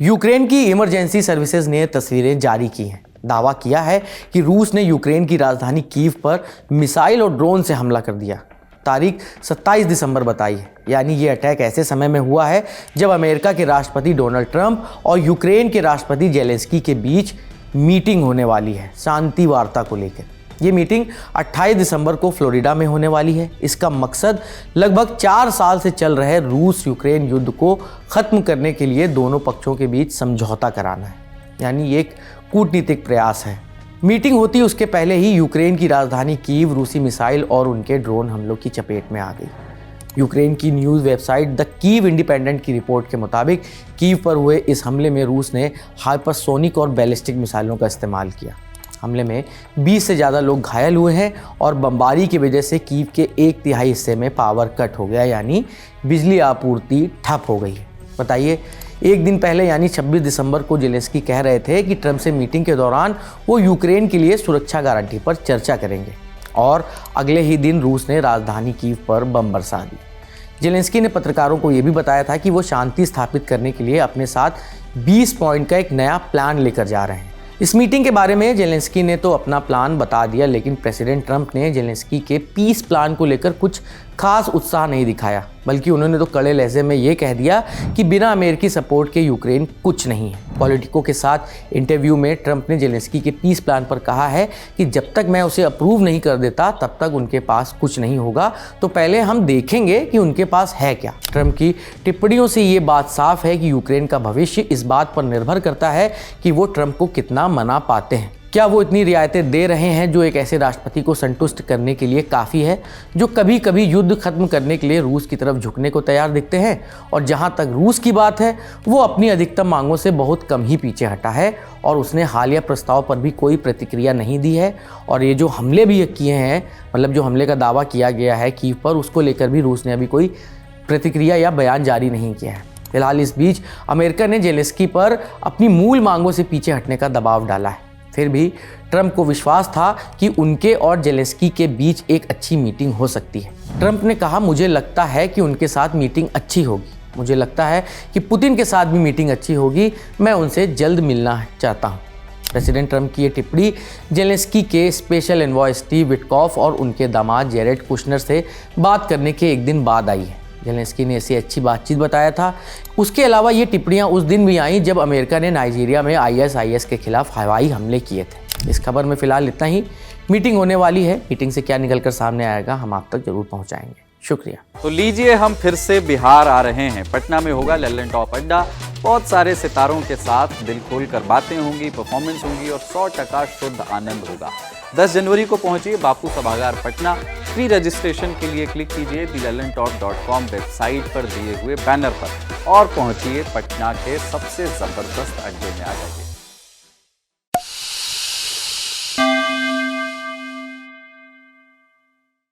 Ukraine की emergency services ने तस्वीरें जारी की हैं। दावा किया है कि रूस ने यूक्रेन की राजधानी कीव पर मिसाइल और ड्रोन से हमला कर दिया। तारीख 27 दिसंबर बताई है, यानी ये अटैक ऐसे समय में हुआ है जब अमेरिका के राष्ट्रपति डोनाल्ड ट्रंप और यूक्रेन के राष्ट्रपति जेलेंस्की के बीच मीटिंग होने वाली है शांति वार्ता को लेकर। ये मीटिंग 28 दिसंबर को फ्लोरिडा में होने वाली है। इसका मकसद लगभग 4 साल से चल रहे रूस यूक्रेन युद्ध को ख़त्म करने के लिए दोनों पक्षों के बीच समझौता कराना है, यानी ये एक कूटनीतिक प्रयास है। मीटिंग होती उसके पहले ही यूक्रेन की राजधानी कीव रूसी मिसाइल और उनके ड्रोन हमलों की चपेट में आ गई। यूक्रेन की news website the Kyiv independent की रिपोर्ट के मुताबिक कीव पर हुए इस हमले में रूस ने हाइपरसोनिक और बैलिस्टिक मिसाइलों का इस्तेमाल किया। हमले में 20 से ज़्यादा लोग घायल हुए हैं और बमबारी की वजह से कीव के 1/3 हिस्से में पावर कट हो गया, यानी बिजली आपूर्ति ठप हो गई है। बताइए, एक दिन पहले यानी 26 दिसंबर को जेलेंस्की कह रहे थे कि ट्रंप से मीटिंग के दौरान वो यूक्रेन के लिए सुरक्षा गारंटी पर चर्चा करेंगे, और अगले ही दिन रूस ने राजधानी कीव पर बम बरसा दी। जेलेंस्की ने पत्रकारों को ये भी बताया था कि वो शांति स्थापित करने के लिए अपने साथ 20 पॉइंट का एक नया प्लान लेकर जा रहे हैं। इस मीटिंग के बारे में जेलेंस्की ने तो अपना प्लान बता दिया, लेकिन प्रेसिडेंट ट्रंप ने जेलेंस्की के पीस प्लान को लेकर कुछ खास उत्साह नहीं दिखाया, बल्कि उन्होंने तो कड़े लहजे में ये कह दिया कि बिना अमेरिकी सपोर्ट के यूक्रेन कुछ नहीं है। पॉलिटिको के साथ इंटरव्यू में ट्रंप ने जेलेंस्की के पीस प्लान पर कहा है कि जब तक मैं उसे अप्रूव नहीं कर देता तब तक उनके पास कुछ नहीं होगा, तो पहले हम देखेंगे कि उनके पास है क्या। ट्रंप की टिप्पणियों से ये बात साफ है कि यूक्रेन का भविष्य इस बात पर निर्भर करता है कि वो ट्रंप को कितना मना पाते हैं। क्या वो इतनी रियायतें दे रहे हैं जो एक ऐसे राष्ट्रपति को संतुष्ट करने के लिए काफ़ी है, जो कभी कभी युद्ध खत्म करने के लिए रूस की तरफ झुकने को तैयार दिखते हैं। और जहाँ तक रूस की बात है, वो अपनी अधिकतम मांगों से बहुत कम ही पीछे हटा है और उसने हालिया प्रस्ताव पर भी कोई प्रतिक्रिया नहीं दी है। और ये जो हमले भी किए हैं, मतलब जो हमले का दावा किया गया है कीव पर, उसको लेकर भी रूस ने अभी कोई प्रतिक्रिया या बयान जारी नहीं किया है। फिलहाल इस बीच अमेरिका ने जेलेंस्की पर अपनी मूल मांगों से पीछे हटने का दबाव डाला है। फिर भी ट्रंप को विश्वास था कि उनके और जेलेंस्की के बीच एक अच्छी मीटिंग हो सकती है। ट्रंप ने कहा, मुझे लगता है कि उनके साथ मीटिंग अच्छी होगी, मुझे लगता है कि पुतिन के साथ भी मीटिंग अच्छी होगी, मैं उनसे जल्द मिलना चाहता हूँ। प्रेसिडेंट ट्रंप की ये टिप्पणी जेलेंस्की के स्पेशल एनवॉय स्टीव विटकॉफ और उनके दामाद जेरेड कुशनर से बात करने के एक दिन बाद आई है। जेलेंस्की ने इसे अच्छी बातचीत बताया था। उसके अलावा ये टिप्पणियां उस दिन भी आईं जब अमेरिका ने नाइजीरिया में ISIS के खिलाफ हवाई हमले किए थे। इस खबर में फिलहाल इतना ही। मीटिंग होने वाली है, मीटिंग से क्या निकलकर सामने आएगा हम आप तक जरूर पहुंचाएंगे। शुक्रिया। तो लीजिए, हम फिर से बिहार आ रहे हैं। पटना में होगा लल्लन टॉप अड्डा। बहुत सारे सितारों के साथ दिल खोल कर बातें होंगी, परफॉर्मेंस होंगी और 100% शुद्ध आनंद होगा। 10 जनवरी को पहुंचिए बापू सभागार पटना। फ्री रजिस्ट्रेशन के लिए क्लिक कीजिए thelallantalk.com वेबसाइट पर दिए हुए बैनर पर और पहुंचिए पटना के सबसे जबरदस्त अड्डे में आ जाइए।